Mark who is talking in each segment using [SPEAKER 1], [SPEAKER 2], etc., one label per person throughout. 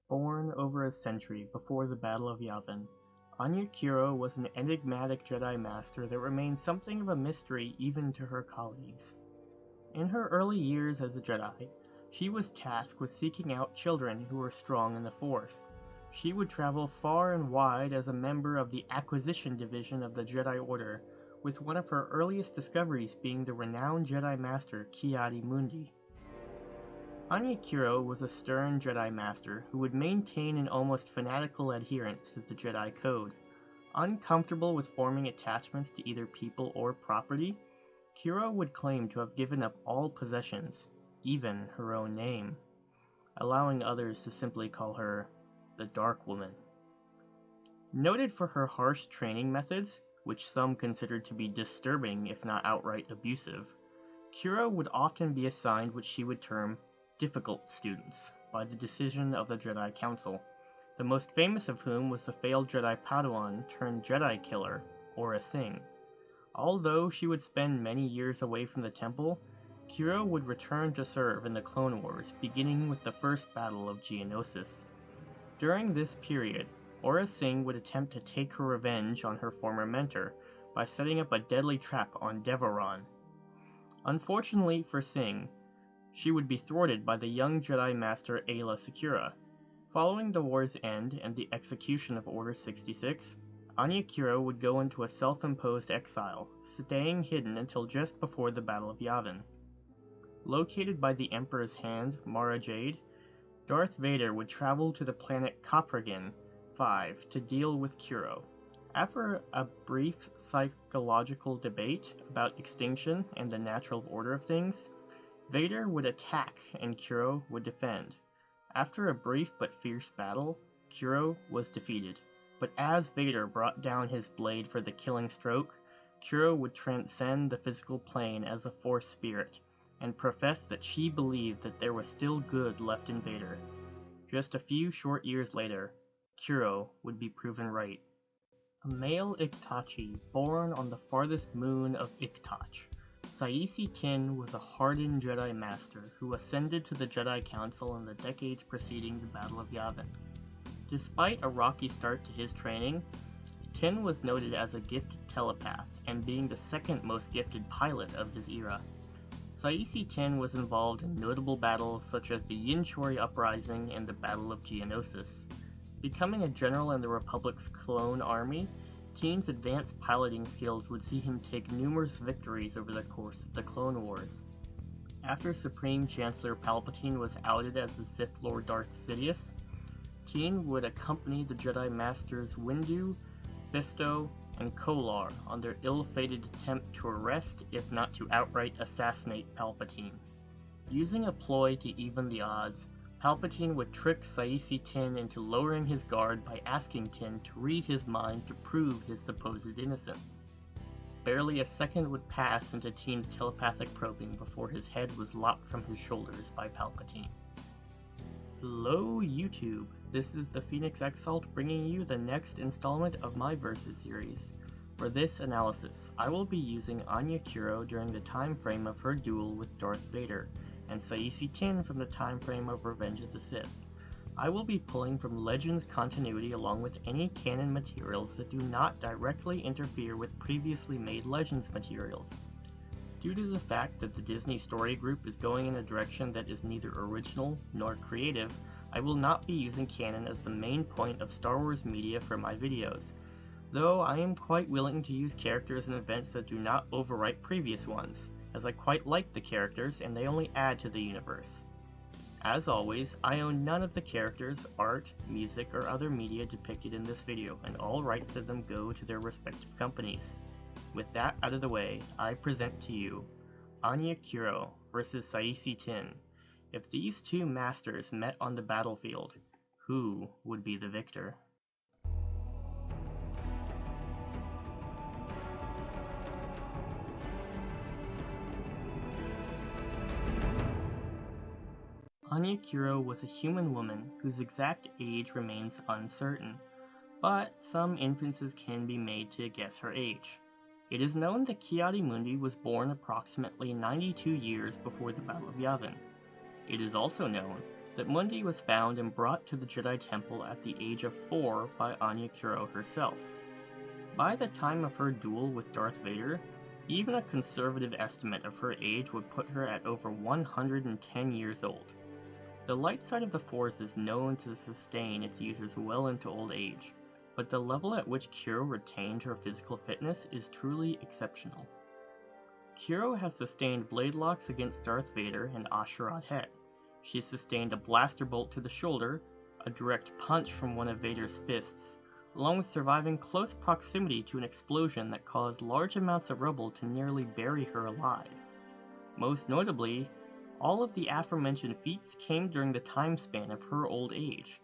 [SPEAKER 1] Born over a century before the Battle of Yavin, Anya Kuro was an enigmatic Jedi Master that remained something of a mystery even to her colleagues. In her early years as a Jedi, she was tasked with seeking out children who were strong in the Force. She would travel far and wide as a member of the Acquisition Division of the Jedi Order, with one of her earliest discoveries being the renowned Jedi Master Ki-Adi-Mundi. Anya Kuro was a stern Jedi Master who would maintain an almost fanatical adherence to the Jedi Code. Uncomfortable with forming attachments to either people or property, Kuro would claim to have given up all possessions, even her own name, allowing others to simply call her the Dark Woman. Noted for her harsh training methods, which some considered to be disturbing if not outright abusive, Kuro would often be assigned what she would term difficult students by the decision of the Jedi Council, the most famous of whom was the failed Jedi Padawan turned Jedi killer, Aurra Sing. Although she would spend many years away from the temple, Kuro would return to serve in the Clone Wars, beginning with the first battle of Geonosis. During this period, Aurra Sing would attempt to take her revenge on her former mentor by setting up a deadly trap on Devoron. Unfortunately for Sing, she would be thwarted by the young Jedi Master Aayla Secura. Following the war's end and the execution of Order 66, Anya Kuro would go into a self-imposed exile, staying hidden until just before the Battle of Yavin. Located by the Emperor's hand, Mara Jade, Darth Vader would travel to the planet Kopragin 5 to deal with Kuro. After a brief psychological debate about extinction and the natural order of things, Vader would attack and Kuro would defend. After a brief but fierce battle, Kuro was defeated, but as Vader brought down his blade for the killing stroke, Kuro would transcend the physical plane as a Force spirit, and profess that she believed that there was still good left in Vader. Just a few short years later, Kuro would be proven right. A male Iktachi born on the farthest moon of Iktach, Saesee Tiin was a hardened Jedi Master who ascended to the Jedi Council in the decades preceding the Battle of Yavin. Despite a rocky start to his training, Tiin was noted as a gifted telepath and being the second most gifted pilot of his era. Saesee Tiin was involved in notable battles such as the Yinchori Uprising and the Battle of Geonosis. Becoming a general in the Republic's clone army, Teen's advanced piloting skills would see him take numerous victories over the course of the Clone Wars. After Supreme Chancellor Palpatine was outed as the Sith Lord Darth Sidious, Teen would accompany the Jedi Masters Windu, Fisto, and Kolar on their ill-fated attempt to arrest, if not to outright assassinate Palpatine. Using a ploy to even the odds, Palpatine would trick Saesee Tiin into lowering his guard by asking Tiin to read his mind to prove his supposed innocence. Barely a second would pass into Teen's telepathic probing before his head was lopped from his shoulders by Palpatine. Hello YouTube, this is the Phoenix Exalt bringing you the next installment of my Versus series. For this analysis, I will be using Anya Kuro during the time frame of her duel with Darth Vader, and Saesee Tiin from the time frame of Revenge of the Sith. I will be pulling from Legends continuity along with any canon materials that do not directly interfere with previously made Legends materials. Due to the fact that the Disney Story Group is going in a direction that is neither original nor creative, I will not be using canon as the main point of Star Wars media for my videos, though I am quite willing to use characters and events that do not overwrite previous ones, as I quite like the characters and they only add to the universe. As always, I own none of the characters, art, music, or other media depicted in this video, and all rights to them go to their respective companies. With that out of the way, I present to you Anya Kuro vs Saesee Tiin. If these two masters met on the battlefield, who would be the victor? Anya Kuro was a human woman whose exact age remains uncertain, but some inferences can be made to guess her age. It is known that Ki-Adi-Mundi was born approximately 92 years before the Battle of Yavin. It is also known that Mundi was found and brought to the Jedi Temple at the age of 4 by Anya Kuro herself. By the time of her duel with Darth Vader, even a conservative estimate of her age would put her at over 110 years old. The light side of the Force is known to sustain its users well into old age, but the level at which Kuro retained her physical fitness is truly exceptional. Kuro has sustained blade locks against Darth Vader and Asherad Het. She sustained a blaster bolt to the shoulder, a direct punch from one of Vader's fists, along with surviving close proximity to an explosion that caused large amounts of rubble to nearly bury her alive. Most notably, all of the aforementioned feats came during the time span of her old age.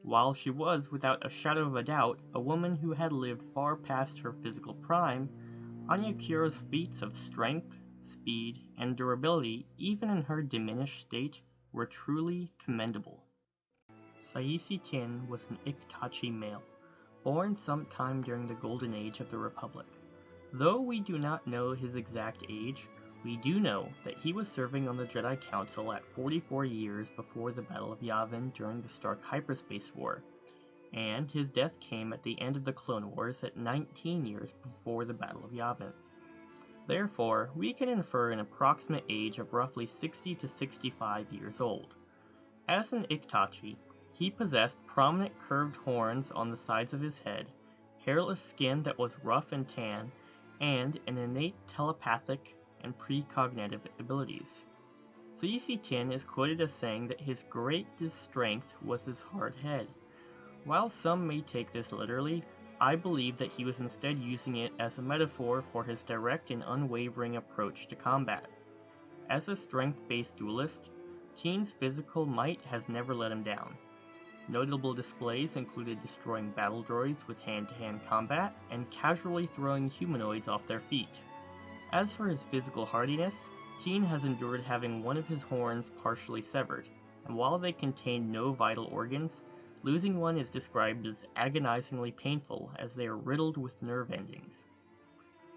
[SPEAKER 1] While she was, without a shadow of a doubt, a woman who had lived far past her physical prime, Anya Kuro's feats of strength, speed, and durability, even in her diminished state, were truly commendable. Saesee Tiin was an Iktachi male, born sometime during the Golden Age of the Republic. Though we do not know his exact age, we do know that he was serving on the Jedi Council at 44 years before the Battle of Yavin during the Stark Hyperspace War, and his death came at the end of the Clone Wars at 19 years before the Battle of Yavin. Therefore, we can infer an approximate age of roughly 60 to 65 years old. As an Iktachi, he possessed prominent curved horns on the sides of his head, hairless skin that was rough and tan, and an innate telepathic and precognitive abilities. Saesee Tiin is quoted as saying that his greatest strength was his hard head. While some may take this literally, I believe that he was instead using it as a metaphor for his direct and unwavering approach to combat. As a strength-based duelist, Tien's physical might has never let him down. Notable displays included destroying battle droids with hand-to-hand combat and casually throwing humanoids off their feet. As for his physical hardiness, Tiin has endured having one of his horns partially severed, and while they contain no vital organs, losing one is described as agonizingly painful as they are riddled with nerve endings.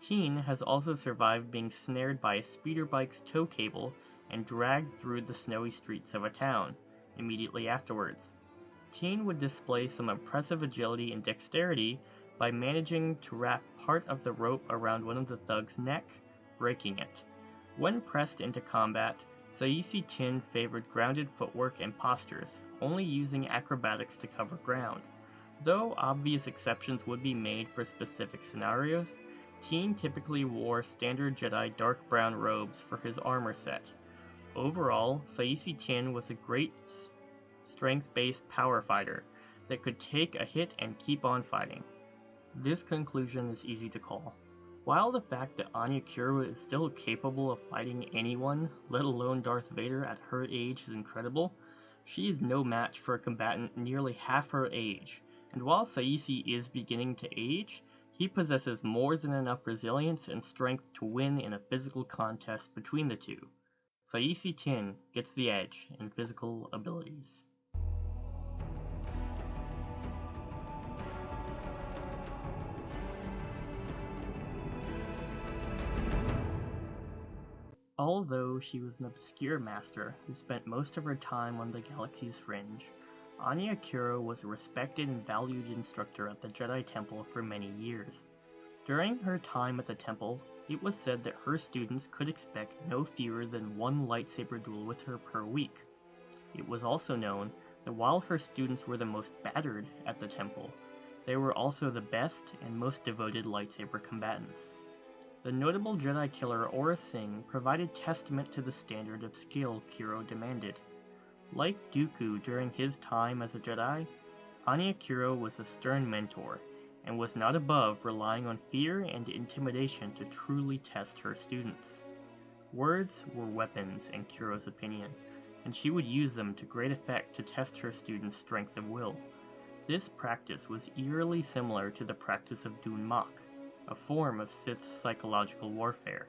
[SPEAKER 1] Tiin has also survived being snared by a speeder bike's tow cable and dragged through the snowy streets of a town. Immediately afterwards, Tiin would display some impressive agility and dexterity by managing to wrap part of the rope around one of the thug's neck, breaking it. When pressed into combat, Saesee Tiin favored grounded footwork and postures, only using acrobatics to cover ground. Though obvious exceptions would be made for specific scenarios, Tiin typically wore standard Jedi dark brown robes for his armor set. Overall, Saesee Tiin was a great strength-based power fighter that could take a hit and keep on fighting. This conclusion is easy to call. While the fact that Anya Kuro is still capable of fighting anyone, let alone Darth Vader at her age, is incredible, she is no match for a combatant nearly half her age, and while Saesee is beginning to age, he possesses more than enough resilience and strength to win in a physical contest between the two. Saesee Tiin gets the edge in physical abilities. Although she was an obscure master who spent most of her time on the galaxy's fringe, Anya Kuro was a respected and valued instructor at the Jedi Temple for many years. During her time at the temple, it was said that her students could expect no fewer than one lightsaber duel with her per week. It was also known that while her students were the most battered at the temple, they were also the best and most devoted lightsaber combatants. The notable Jedi killer Aurra Sing provided testament to the standard of skill Kuro demanded. Like Dooku during his time as a Jedi, Anya Kuro was a stern mentor, and was not above relying on fear and intimidation to truly test her students. Words were weapons in Kuro's opinion, and she would use them to great effect to test her students' strength of will. This practice was eerily similar to the practice of Dun Mak, a form of Sith psychological warfare.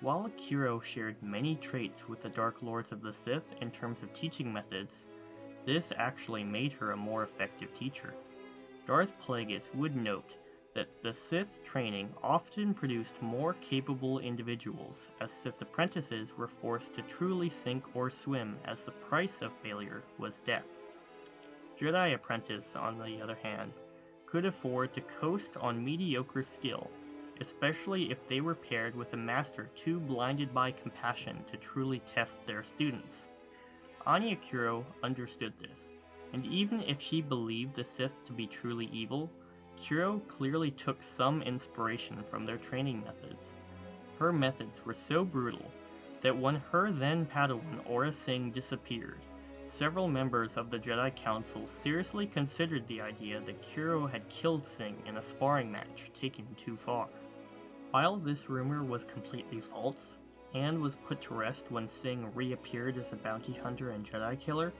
[SPEAKER 1] While Kuro shared many traits with the Dark Lords of the Sith in terms of teaching methods, this actually made her a more effective teacher. Darth Plagueis would note that the Sith training often produced more capable individuals, as Sith apprentices were forced to truly sink or swim, as the price of failure was death. Jedi apprentices, on the other hand, could afford to coast on mediocre skill, especially if they were paired with a master too blinded by compassion to truly test their students. Anya Kuro understood this, and even if she believed the Sith to be truly evil, Kuro clearly took some inspiration from their training methods. Her methods were so brutal that when her then Padawan Aurra Sing disappeared, several members of the Jedi Council seriously considered the idea that Kuro had killed Sing in a sparring match taken too far. While this rumor was completely false, and was put to rest when Sing reappeared as a bounty hunter and Jedi killer,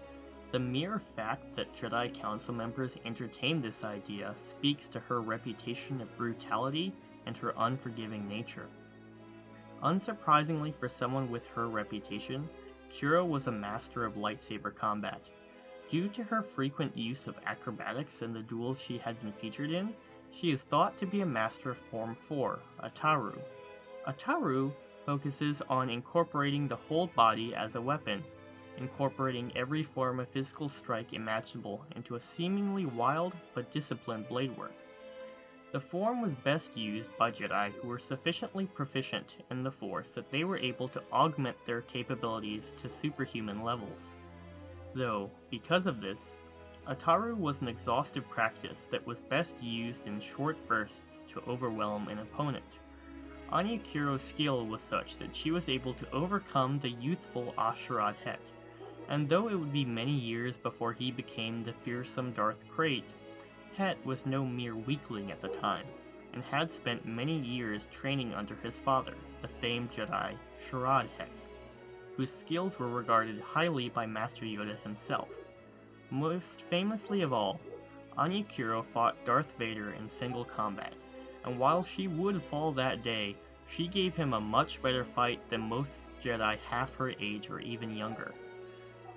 [SPEAKER 1] the mere fact that Jedi Council members entertained this idea speaks to her reputation of brutality and her unforgiving nature. Unsurprisingly for someone with her reputation, Kuro was a master of lightsaber combat. Due to her frequent use of acrobatics in the duels she had been featured in, she is thought to be a master of Form 4, Ataru. Ataru focuses on incorporating the whole body as a weapon, incorporating every form of physical strike imaginable into a seemingly wild but disciplined blade work. The form was best used by Jedi who were sufficiently proficient in the Force that they were able to augment their capabilities to superhuman levels. Though, because of this, Ataru was an exhaustive practice that was best used in short bursts to overwhelm an opponent. Anya Kuro's skill was such that she was able to overcome the youthful Asherad Het, and though it would be many years before he became the fearsome Darth Krayt, Het was no mere weakling at the time, and had spent many years training under his father, the famed Jedi Sharad Het, whose skills were regarded highly by Master Yoda himself. Most famously of all, Anya Kuro fought Darth Vader in single combat, and while she would fall that day, she gave him a much better fight than most Jedi half her age or even younger.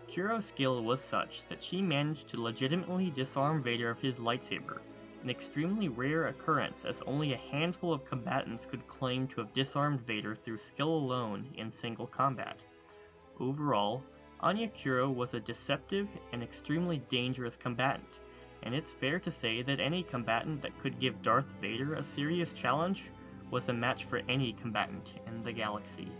[SPEAKER 1] Kuro's skill was such that she managed to legitimately disarm Vader of his lightsaber, an extremely rare occurrence as only a handful of combatants could claim to have disarmed Vader through skill alone in single combat. Overall, Anya Kuro was a deceptive and extremely dangerous combatant, and it's fair to say that any combatant that could give Darth Vader a serious challenge was a match for any combatant in the galaxy.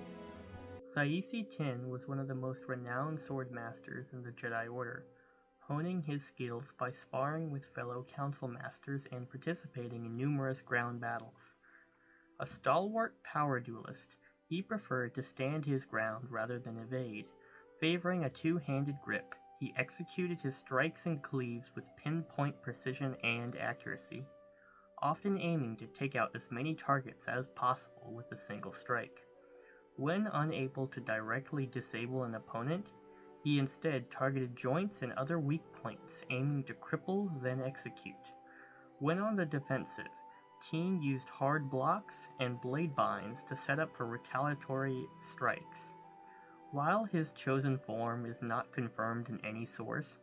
[SPEAKER 1] Saesee Tiin was one of the most renowned sword masters in the Jedi Order, honing his skills by sparring with fellow council masters and participating in numerous ground battles. A stalwart power duelist, he preferred to stand his ground rather than evade. Favoring a two-handed grip, he executed his strikes and cleaves with pinpoint precision and accuracy, often aiming to take out as many targets as possible with a single strike. When unable to directly disable an opponent, he instead targeted joints and other weak points, aiming to cripple then execute. When on the defensive, Tiin used hard blocks and blade binds to set up for retaliatory strikes. While his chosen form is not confirmed in any source,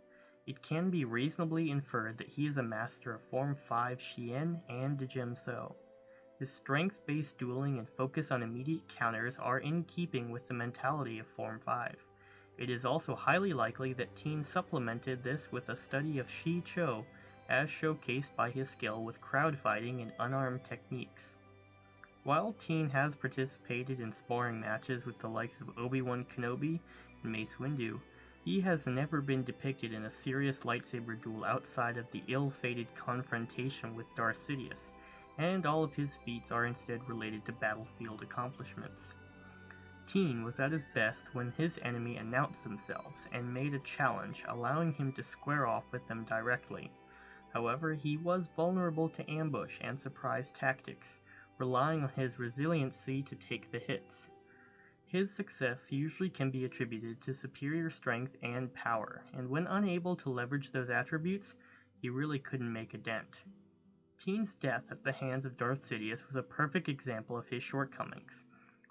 [SPEAKER 1] it can be reasonably inferred that he is a master of Form 5 Xian and Djemso. His strength-based dueling and focus on immediate counters are in keeping with the mentality of Form 5. It is also highly likely that Tiin supplemented this with a study of Shi Cho, as showcased by his skill with crowd fighting and unarmed techniques. While Tiin has participated in sparring matches with the likes of Obi-Wan Kenobi and Mace Windu, he has never been depicted in a serious lightsaber duel outside of the ill-fated confrontation with Darth Sidious, and all of his feats are instead related to battlefield accomplishments. Tiin was at his best when his enemy announced themselves and made a challenge, allowing him to square off with them directly. However, he was vulnerable to ambush and surprise tactics, relying on his resiliency to take the hits. His success usually can be attributed to superior strength and power, and when unable to leverage those attributes, he really couldn't make a dent. Tien's death at the hands of Darth Sidious was a perfect example of his shortcomings.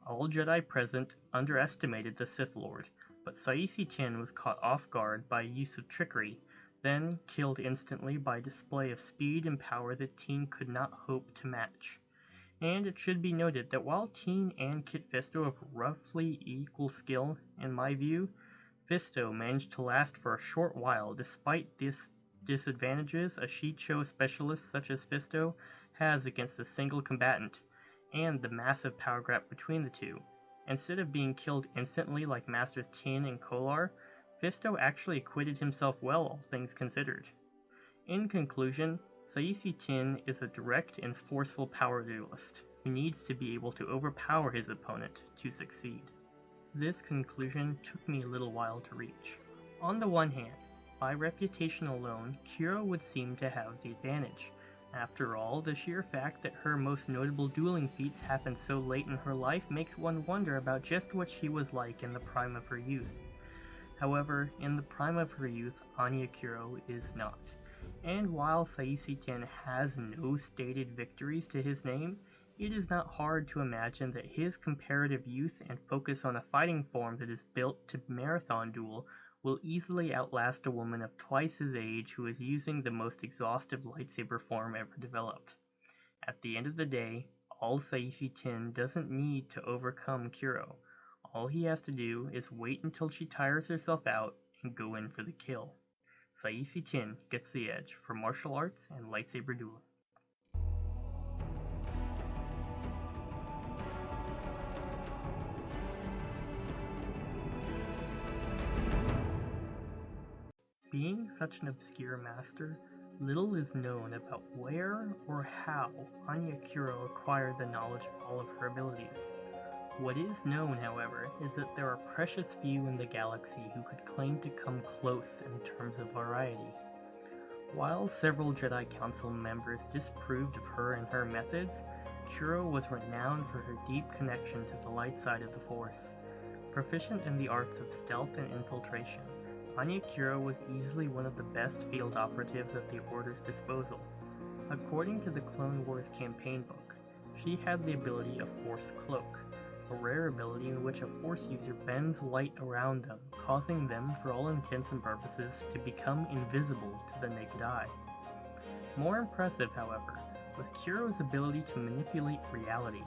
[SPEAKER 1] All Jedi present underestimated the Sith Lord, but Saesee Tiin was caught off guard by use of trickery, then killed instantly by a display of speed and power that Tiin could not hope to match. And it should be noted that while Tiin and Kit Fisto have roughly equal skill, in my view, Fisto managed to last for a short while despite this disadvantages a sheet show specialist such as Fisto has against a single combatant, and the massive power gap between the two. Instead of being killed instantly like Masters Tiin and Kolar, Fisto actually acquitted himself well, all things considered. In conclusion, Saesee Tiin is a direct and forceful power duelist who needs to be able to overpower his opponent to succeed. This conclusion took me a little while to reach. On the one hand, by reputation alone, Kuro would seem to have the advantage. After all, the sheer fact that her most notable dueling feats happened so late in her life makes one wonder about just what she was like in the prime of her youth. However, in the prime of her youth, Anya Kuro is not. And while Saesee Tiin has no stated victories to his name, it is not hard to imagine that his comparative youth and focus on a fighting form that is built to marathon duel will easily outlast a woman of twice his age who is using the most exhaustive lightsaber form ever developed. At the end of the day, all Saesee Tiin doesn't need to overcome Kuro. All he has to do is wait until she tires herself out and go in for the kill. Saesee Tiin gets the edge for martial arts and lightsaber dueling. Being such an obscure master, little is known about where or how Anya Kuro acquired the knowledge of all of her abilities. What is known, however, is that there are precious few in the galaxy who could claim to come close in terms of variety. While several Jedi Council members disapproved of her and her methods, Kuro was renowned for her deep connection to the light side of the Force. Proficient in the arts of stealth and infiltration, Anya Kuro was easily one of the best field operatives at the Order's disposal. According to the Clone Wars campaign book, she had the ability of Force Cloak, a rare ability in which a Force user bends light around them, causing them, for all intents and purposes, to become invisible to the naked eye. More impressive, however, was Kuro's ability to manipulate reality.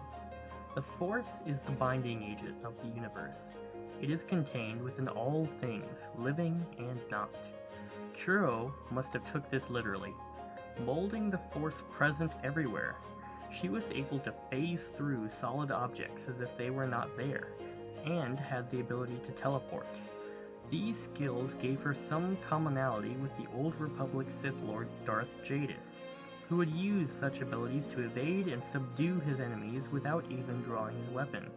[SPEAKER 1] The Force is the binding agent of the universe. It is contained within all things, living and not. Kuro must have took this literally, molding the Force present everywhere. She was able to phase through solid objects as if they were not there, and had the ability to teleport. These skills gave her some commonality with the Old Republic Sith Lord Darth Jadis, who would use such abilities to evade and subdue his enemies without even drawing his weapon.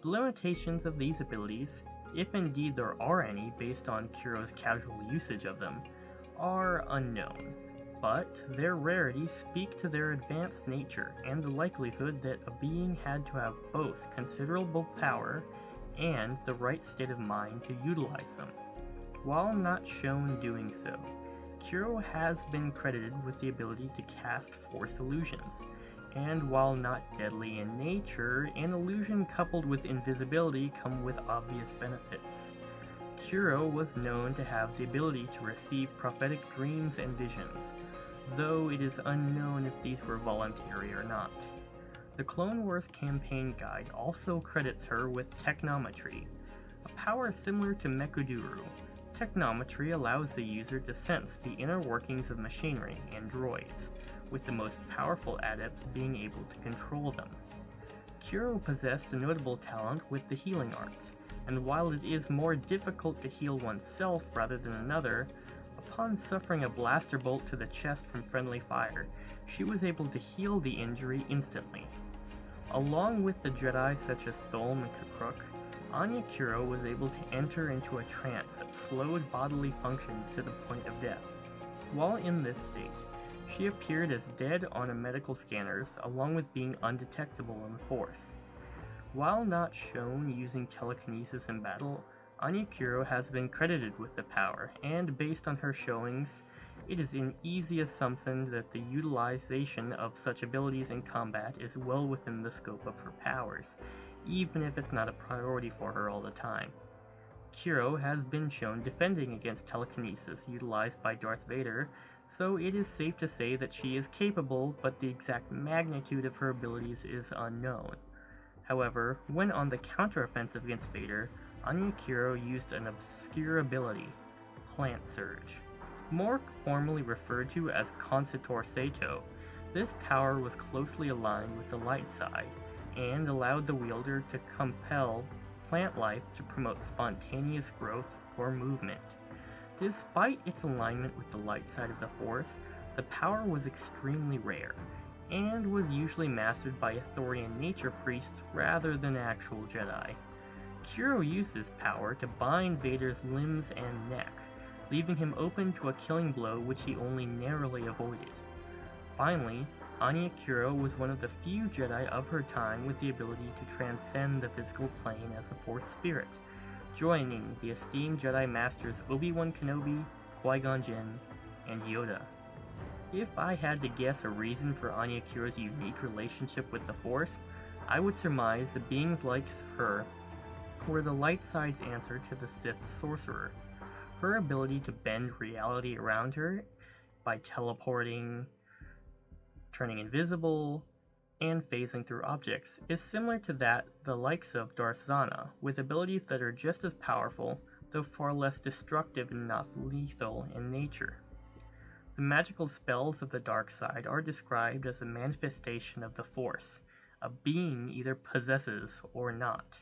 [SPEAKER 1] The limitations of these abilities, if indeed there are any based on Kuro's casual usage of them, are unknown, but their rarity speak to their advanced nature and the likelihood that a being had to have both considerable power and the right state of mind to utilize them. While not shown doing so, Kuro has been credited with the ability to cast Force illusions, and while not deadly in nature, an illusion coupled with invisibility come with obvious benefits. Kuro was known to have the ability to receive prophetic dreams and visions, though it is unknown if these were voluntary or not. The Clone Wars campaign guide also credits her with technometry, a power similar to Mekuduru. Technometry allows the user to sense the inner workings of machinery and droids, with the most powerful adepts being able to control them. Kuro possessed a notable talent with the healing arts, and while it is more difficult to heal oneself rather than another, upon suffering a blaster bolt to the chest from friendly fire, she was able to heal the injury instantly. Along with the Jedi such as Thulm and Kakruk, Anya Kuro was able to enter into a trance that slowed bodily functions to the point of death. While in this state, she appeared as dead on medical scanners, along with being undetectable in the Force. While not shown using telekinesis in battle, Anya Kuro has been credited with the power, and based on her showings, it is an easy assumption that the utilization of such abilities in combat is well within the scope of her powers, even if it's not a priority for her all the time. Kuro has been shown defending against telekinesis utilized by Darth Vader, so it is safe to say that she is capable, but the exact magnitude of her abilities is unknown. However, when on the counteroffensive against Vader, Anya Kuro used an obscure ability, Plant Surge. More formally referred to as Consitor Sato, this power was closely aligned with the light side, and allowed the wielder to compel plant life to promote spontaneous growth or movement. Despite its alignment with the light side of the Force, the power was extremely rare, and was usually mastered by Ithorian nature priests rather than actual Jedi. Kuro used this power to bind Vader's limbs and neck, leaving him open to a killing blow which he only narrowly avoided. Finally, Anya Kuro was one of the few Jedi of her time with the ability to transcend the physical plane as a Force spirit, joining the esteemed Jedi Masters Obi-Wan Kenobi, Qui-Gon Jinn, and Yoda. If I had to guess a reason for Anya Kuro's unique relationship with the Force, I would surmise that beings like her were the light side's answer to the Sith sorcerer. Her ability to bend reality around her by teleporting, turning invisible, and phasing through objects is similar to that the likes of Darth Zana, with abilities that are just as powerful, though far less destructive and not lethal in nature. The magical spells of the dark side are described as a manifestation of the Force, a being either possesses or not.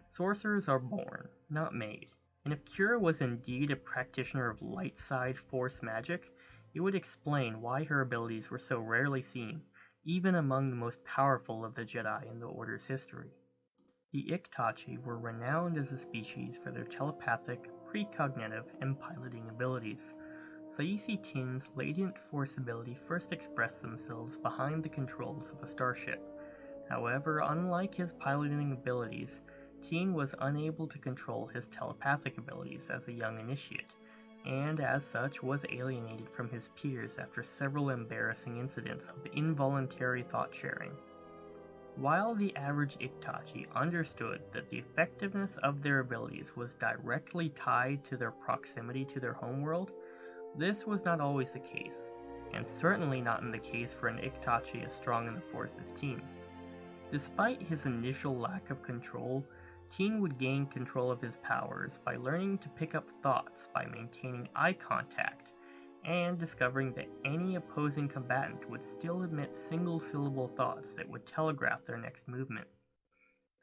[SPEAKER 1] Sorcerers are born, not made, and if Kira was indeed a practitioner of light side Force magic, it would explain why her abilities were so rarely seen, even among the most powerful of the Jedi in the Order's history. The Iktachi were renowned as a species for their telepathic, precognitive, and piloting abilities. Saesee Tiin's latent Force ability first expressed themselves behind the controls of a starship. However, unlike his piloting abilities, Tiin was unable to control his telepathic abilities as a young initiate, and as such was alienated from his peers after several embarrassing incidents of involuntary thought-sharing. While the average Iktachi understood that the effectiveness of their abilities was directly tied to their proximity to their homeworld, this was not always the case, and certainly not in the case for an Iktachi as strong in the Force as Tiin. Despite his initial lack of control, Tiin would gain control of his powers by learning to pick up thoughts by maintaining eye contact, and discovering that any opposing combatant would still emit single-syllable thoughts that would telegraph their next movement.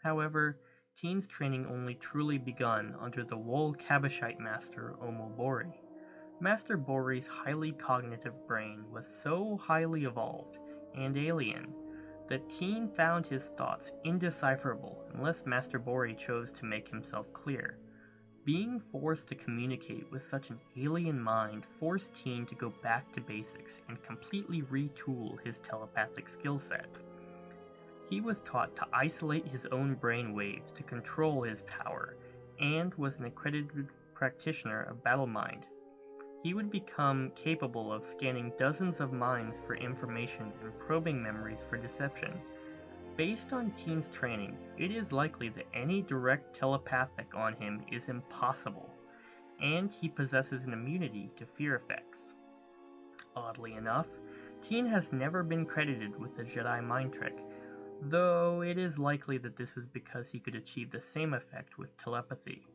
[SPEAKER 1] However, Tiin's training only truly begun under the Wol Cabochite master Omo Bori. Master Bori's highly cognitive brain was so highly evolved and alien that Tiin found his thoughts indecipherable unless Master Bori chose to make himself clear. Being forced to communicate with such an alien mind forced Tiin to go back to basics and completely retool his telepathic skill set. He was taught to isolate his own brain waves to control his power, and was an accredited practitioner of battle mind. He would become capable of scanning dozens of minds for information and probing memories for deception. Based on Tiin's training, it is likely that any direct telepathic on him is impossible, and he possesses an immunity to fear effects. Oddly enough, Tiin has never been credited with the Jedi mind trick, though it is likely that this was because he could achieve the same effect with telepathy.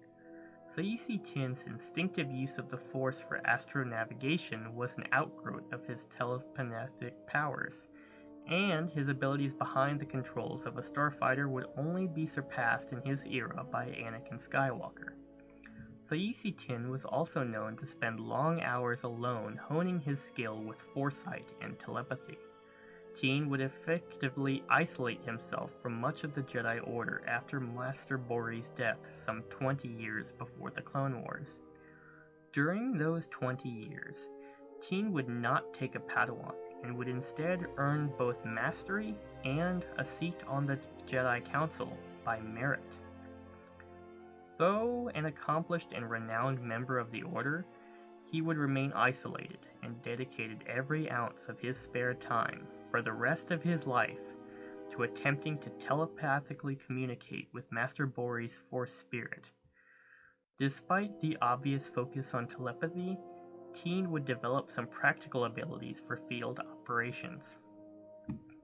[SPEAKER 1] Saesee Tiin's instinctive use of the Force for astronavigation was an outgrowth of his telepathic powers, and his abilities behind the controls of a starfighter would only be surpassed in his era by Anakin Skywalker. Saesee Tiin was also known to spend long hours alone honing his skill with foresight and telepathy. Tiin would effectively isolate himself from much of the Jedi Order after Master Bori's death some 20 years before the Clone Wars. During those 20 years, Tiin would not take a Padawan, and would instead earn both mastery and a seat on the Jedi Council by merit. Though an accomplished and renowned member of the Order, he would remain isolated and dedicated every ounce of his spare time for the rest of his life to attempting to telepathically communicate with Master Bori's Force spirit. Despite the obvious focus on telepathy, Tiin would develop some practical abilities for field operations.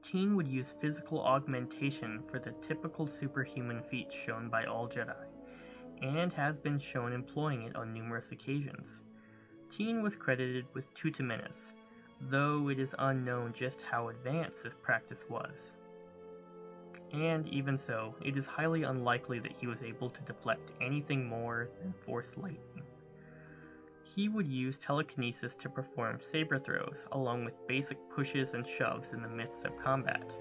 [SPEAKER 1] Tiin would use physical augmentation for the typical superhuman feats shown by all Jedi, and has been shown employing it on numerous occasions. Tiin was credited with Tutamenis, though it is unknown just how advanced this practice was. And even so, it is highly unlikely that he was able to deflect anything more than force lightning. He would use telekinesis to perform saber throws, along with basic pushes and shoves in the midst of combat.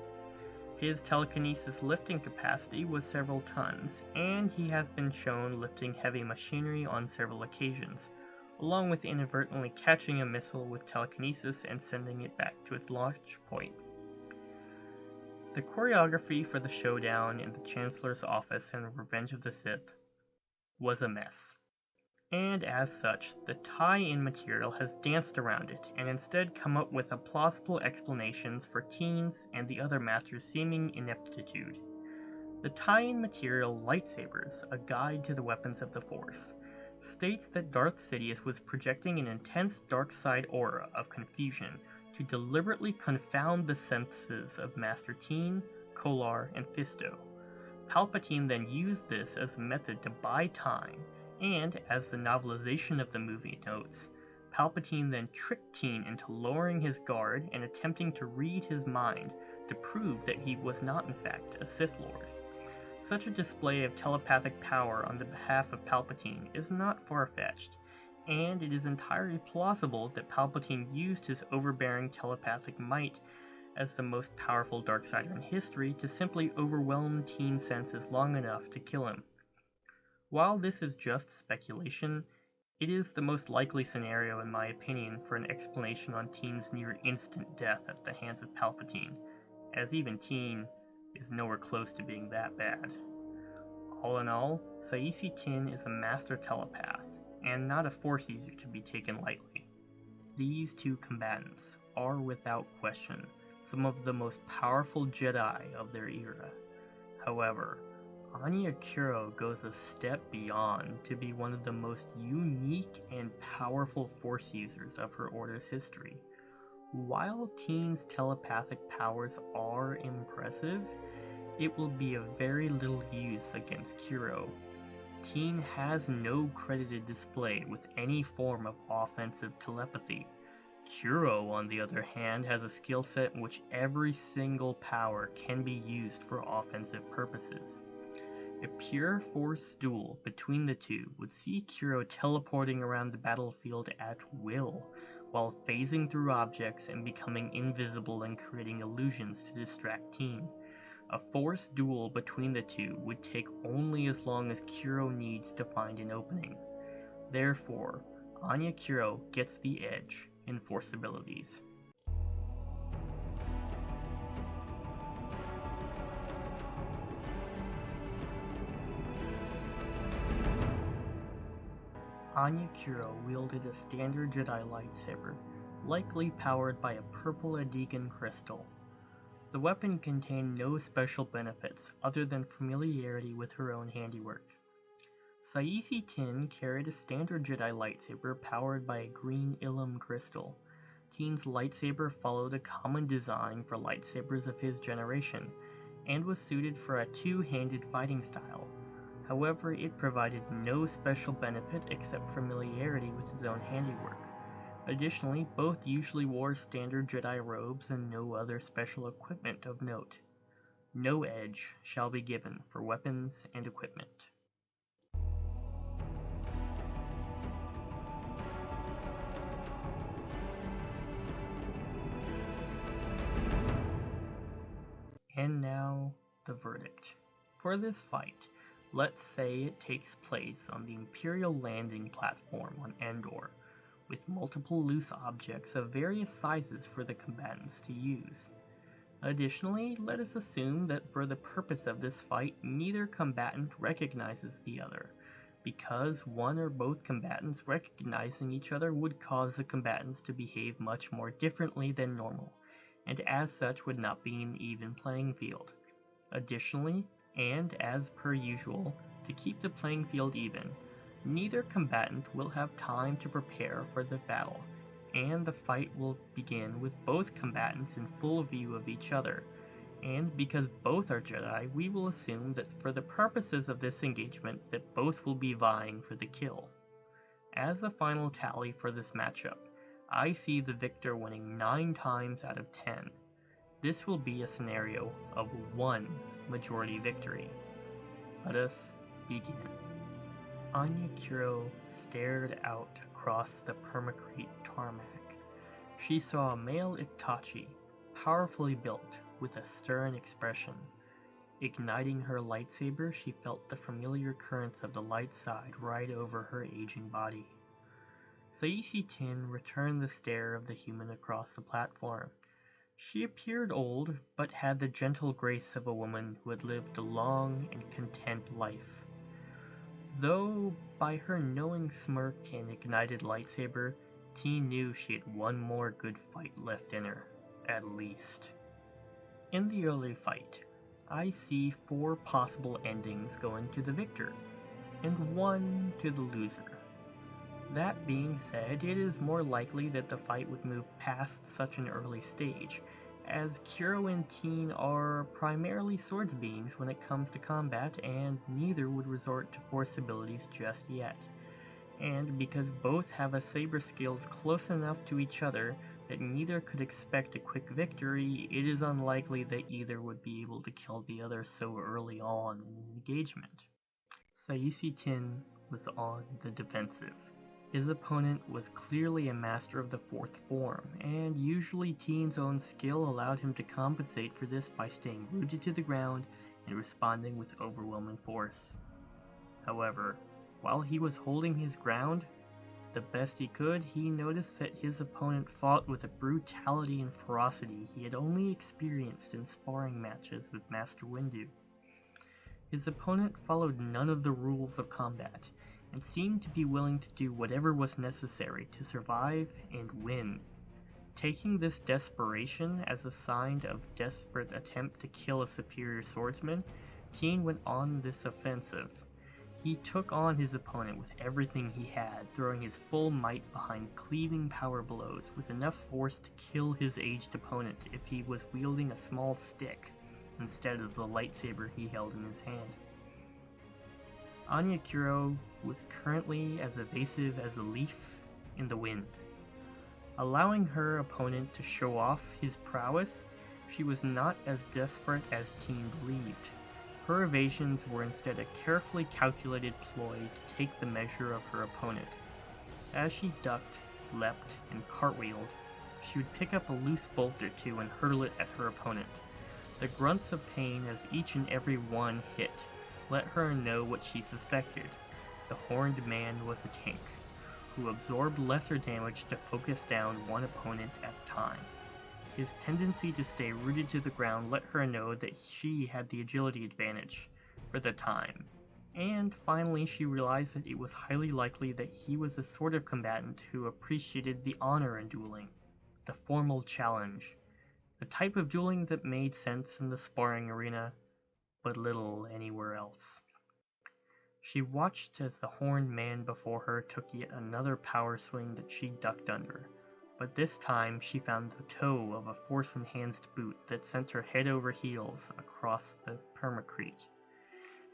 [SPEAKER 1] His telekinesis lifting capacity was several tons, and he has been shown lifting heavy machinery on several occasions, along with inadvertently catching a missile with telekinesis and sending it back to its launch point. The choreography for the showdown in the Chancellor's office in Revenge of the Sith was a mess. And as such, the tie-in material has danced around it and instead come up with plausible explanations for Tien's and the other Masters' seeming ineptitude. The tie-in material Lightsabers, A Guide to the Weapons of the Force, states that Darth Sidious was projecting an intense dark side aura of confusion to deliberately confound the senses of Master Tiin, Kolar, and Fisto. Palpatine then used this as a method to buy time, and, as the novelization of the movie notes, Palpatine then tricked Tiin into lowering his guard and attempting to read his mind to prove that he was not in fact a Sith Lord. Such a display of telepathic power on the behalf of Palpatine is not far-fetched, and it is entirely plausible that Palpatine used his overbearing telepathic might as the most powerful Darksider in history to simply overwhelm Tien's senses long enough to kill him. While this is just speculation, it is the most likely scenario in my opinion for an explanation on Tien's near-instant death at the hands of Palpatine, as even Tiin is nowhere close to being that bad. All in all, Saesee Tiin is a master telepath, and not a Force user to be taken lightly. These two combatants are without question some of the most powerful Jedi of their era. However, Anya Kuro goes a step beyond to be one of the most unique and powerful Force users of her Order's history. While Tien's telepathic powers are impressive, it will be of very little use against Kuro. Tiin has no credited display with any form of offensive telepathy. Kuro, on the other hand, has a skill set in which every single power can be used for offensive purposes. A pure Force duel between the two would see Kuro teleporting around the battlefield at will, while phasing through objects and becoming invisible and creating illusions to distract Tiin. A Force duel between the two would take only as long as Kuro needs to find an opening. Therefore, Anya Kuro gets the edge in Force abilities. Anya Kuro wielded a standard Jedi lightsaber, likely powered by a purple Adegan crystal. The weapon contained no special benefits other than familiarity with her own handiwork. Saesee Tiin carried a standard Jedi lightsaber powered by a green Ilum crystal. Tien's lightsaber followed a common design for lightsabers of his generation, and was suited for a two-handed fighting style. However, it provided no special benefit except familiarity with his own handiwork. Additionally, both usually wore standard Jedi robes and no other special equipment of note. No edge shall be given for weapons and equipment. And now, the verdict. For this fight, let's say it takes place on the Imperial landing platform on Endor, with multiple loose objects of various sizes for the combatants to use. Additionally, let us assume that for the purpose of this fight, neither combatant recognizes the other, because one or both combatants recognizing each other would cause the combatants to behave much more differently than normal, and as such would not be an even playing field. Additionally, and as per usual, to keep the playing field even, Neither combatant will have time to prepare for the battle, and the fight will begin with both combatants in full view of each other. And because both are Jedi, we will assume that for the purposes of this engagement that both will be vying for the kill. As a final tally for this matchup, I see the victor winning 9 times out of 10. This will be a scenario of 1 majority victory. Let us begin. Anya Kuro stared out across the permacrete tarmac. She saw a male Iktachi, powerfully built, with a stern expression. Igniting her lightsaber, she felt the familiar currents of the light side right over her aging body. Saesee Tiin returned the stare of the human across the platform. She appeared old, but had the gentle grace of a woman who had lived a long and content life. Though, by her knowing smirk and ignited lightsaber, Tiin knew she had one more good fight left in her, at least. In the early fight, I see 4 possible endings going to the victor, and 1 to the loser. That being said, it is more likely that the fight would move past such an early stage, as Kuro and Tiin are primarily swords beings when it comes to combat, and neither would resort to force abilities just yet. And because both have a saber skills close enough to each other that neither could expect a quick victory, it is unlikely that either would be able to kill the other so early on in an engagement. Saesee Tiin was on the defensive. His opponent was clearly a master of the 4th form, and usually Teen's own skill allowed him to compensate for this by staying rooted to the ground and responding with overwhelming force. However, while he was holding his ground, the best he could, he noticed that his opponent fought with a brutality and ferocity he had only experienced in sparring matches with Master Windu. His opponent followed none of the rules of combat, and seemed to be willing to do whatever was necessary to survive and win. Taking this desperation as a sign of desperate attempt to kill a superior swordsman, Tiin went on this offensive. He took on his opponent with everything he had, throwing his full might behind cleaving power blows with enough force to kill his aged opponent if he was wielding a small stick instead of the lightsaber he held in his hand. Anya Kuro was currently as evasive as a leaf in the wind. Allowing her opponent to show off his prowess, she was not as desperate as Tiin believed. Her evasions were instead a carefully calculated ploy to take the measure of her opponent. As she ducked, leapt, and cartwheeled, she would pick up a loose bolt or two and hurl it at her opponent. The grunts of pain as each and every one hit let her know what she suspected. The horned man was a tank, who absorbed lesser damage to focus down one opponent at a time. His tendency to stay rooted to the ground let her know that she had the agility advantage, for the time. And finally she realized that it was highly likely that he was the sort of combatant who appreciated the honor in dueling, the formal challenge, the type of dueling that made sense in the sparring arena, but little anywhere else. She watched as the horned man before her took yet another power swing that she ducked under, but this time she found the toe of a force-enhanced boot that sent her head over heels across the permacrete.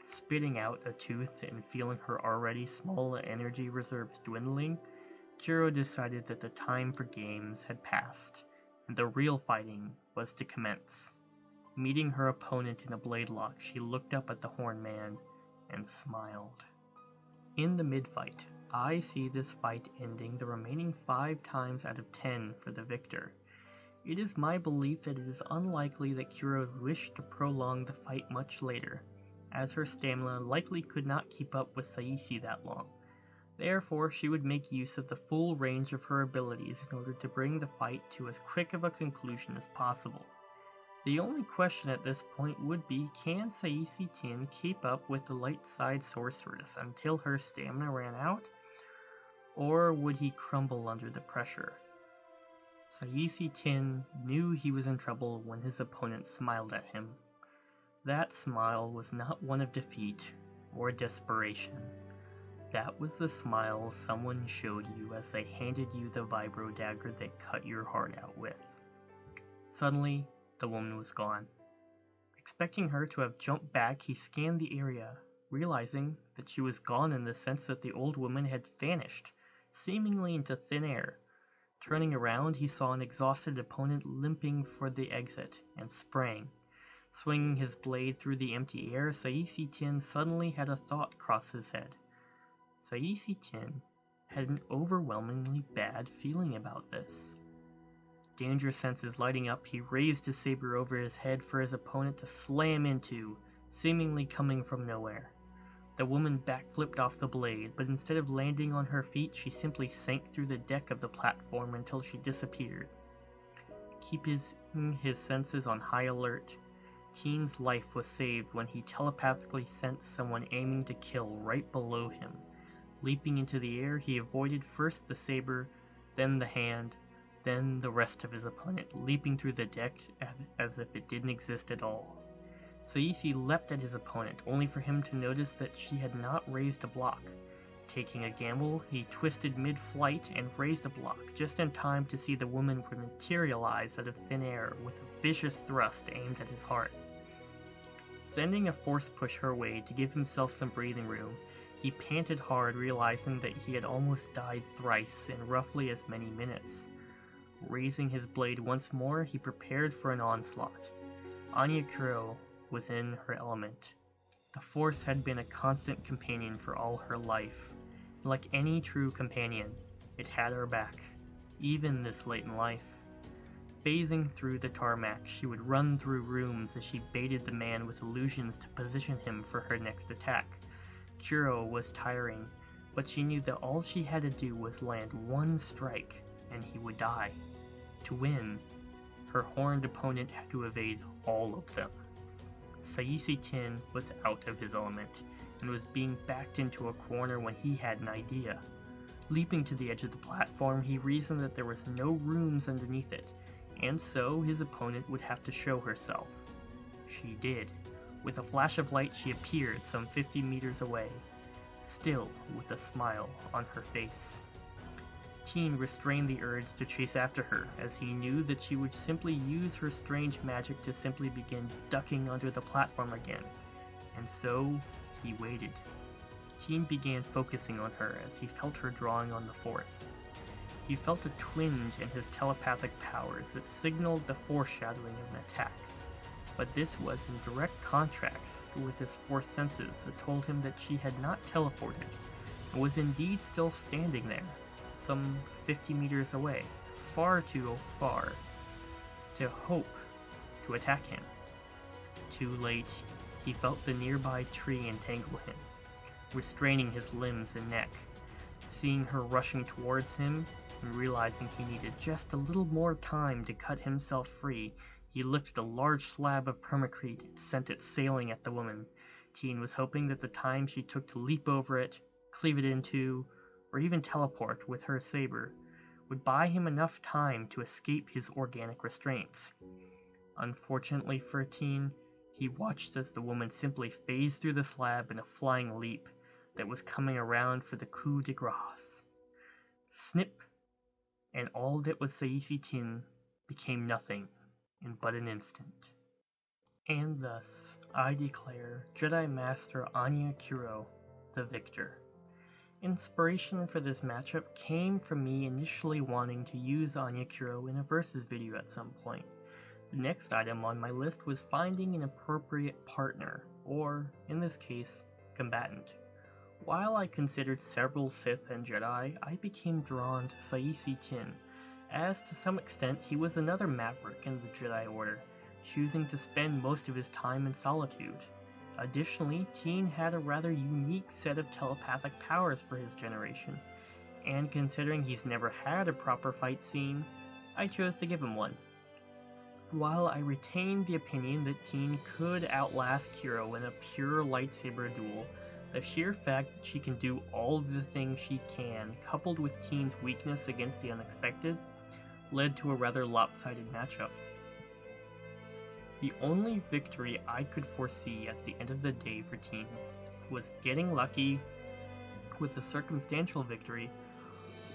[SPEAKER 1] Spitting out a tooth and feeling her already small energy reserves dwindling, Kuro decided that the time for games had passed, and the real fighting was to commence. Meeting her opponent in a blade lock, she looked up at the horned man and smiled. In the mid-fight, I see this fight ending the remaining 5 times out of 10 for the victor. It is my belief that it is unlikely that Kuro wished to prolong the fight much later, as her stamina likely could not keep up with Saesee that long. Therefore, she would make use of the full range of her abilities in order to bring the fight to as quick of a conclusion as possible. The only question at this point would be, can Saesee Tiin keep up with the light side sorceress until her stamina ran out? Or would he crumble under the pressure? Saesee Tiin knew he was in trouble when his opponent smiled at him. That smile was not one of defeat or desperation, That was the smile someone showed you as they handed you the vibro dagger they cut your heart out with. Suddenly, the woman was gone. Expecting her to have jumped back, he scanned the area, realizing that she was gone in the sense that the old woman had vanished, seemingly into thin air. Turning around, he saw an exhausted opponent limping for the exit, and sprang. Swinging his blade through the empty air, Saesee Tiin suddenly had a thought cross his head. Saesee Tiin had an overwhelmingly bad feeling about this. Danger senses lighting up, he raised his saber over his head for his opponent to slam into, seemingly coming from nowhere. The woman backflipped off the blade, but instead of landing on her feet, she simply sank through the deck of the platform until she disappeared. Keeping his senses on high alert, Teen's life was saved when he telepathically sensed someone aiming to kill right below him. Leaping into the air, he avoided first the saber, then the hand, then the rest of his opponent, leaping through the deck as if it didn't exist at all. Saesee leapt at his opponent, only for him to notice that she had not raised a block. Taking a gamble, he twisted mid-flight and raised a block, just in time to see the woman materialize out of thin air with a vicious thrust aimed at his heart. Sending a force push her way to give himself some breathing room, he panted hard, realizing that he had almost died thrice in roughly as many minutes. Raising his blade once more, he prepared for an onslaught. Kuro was in her element. The Force had been a constant companion for all her life. Like any true companion, it had her back, even this late in life. Phasing through the tarmac, she would run through rooms as she baited the man with illusions to position him for her next attack. Kuro was tiring, but she knew that all she had to do was land one strike, and he would die. To win, her horned opponent had to evade all of them. Saesee Tiin was out of his element, and was being backed into a corner when he had an idea. Leaping to the edge of the platform, he reasoned that there was no rooms underneath it, and so his opponent would have to show herself. She did. With a flash of light, she appeared some 50 meters away, still with a smile on her face. Tiin restrained the urge to chase after her, as he knew that she would simply use her strange magic to simply begin ducking under the platform again, and so he waited. Tiin began focusing on her as he felt her drawing on the Force. He felt a twinge in his telepathic powers that signaled the foreshadowing of an attack, but this was in direct contrast with his Force senses that told him that she had not teleported, and was indeed still standing there, some 50 meters away, far too far to hope to attack him. Too late, he felt the nearby tree entangle him, restraining his limbs and neck. Seeing her rushing towards him, and realizing he needed just a little more time to cut himself free, he lifted a large slab of permacrete and sent it sailing at the woman. Tiin was hoping that the time she took to leap over it, cleave it in two, or even teleport with her saber, would buy him enough time to escape his organic restraints. Unfortunately for Tiin, he watched as the woman simply phased through the slab in a flying leap that was coming around for the coup de grace. Snip! And all that was Saesee Tiin became nothing in but an instant. And thus, I declare Jedi Master Kuro the victor. Inspiration for this matchup came from me initially wanting to use Kuro in a versus video at some point. The next item on my list was finding an appropriate partner, or, in this case, combatant. While I considered several Sith and Jedi, I became drawn to Saesee Tiin, as to some extent he was another maverick in the Jedi Order, choosing to spend most of his time in solitude. Additionally, Tiin had a rather unique set of telepathic powers for his generation, and considering he's never had a proper fight scene, I chose to give him one. While I retained the opinion that Tiin could outlast Kuro in a pure lightsaber duel, the sheer fact that she can do all of the things she can, coupled with Teen's weakness against the unexpected, led to a rather lopsided matchup. The only victory I could foresee at the end of the day for Tiin was getting lucky with a circumstantial victory,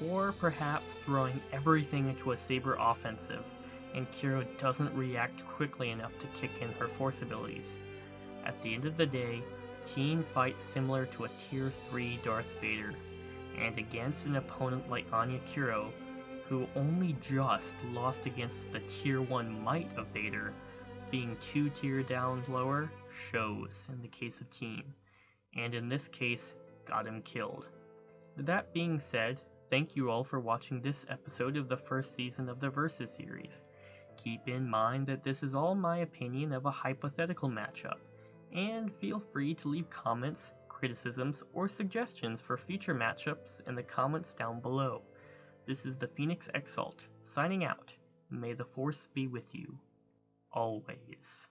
[SPEAKER 1] or perhaps throwing everything into a Saber offensive, and Kuro doesn't react quickly enough to kick in her force abilities. At the end of the day, Tiin fights similar to a Tier 3 Darth Vader, and against an opponent like Anya Kuro, who only just lost against the Tier 1 might of Vader, being 2 tier down lower shows in the case of Tiin, and in this case, got him killed. That being said, thank you all for watching this episode of the first season of the Versus series. Keep in mind that this is all my opinion of a hypothetical matchup, and feel free to leave comments, criticisms, or suggestions for future matchups in the comments down below. This is the Phoenix Exalt, signing out. May the Force be with you. Always.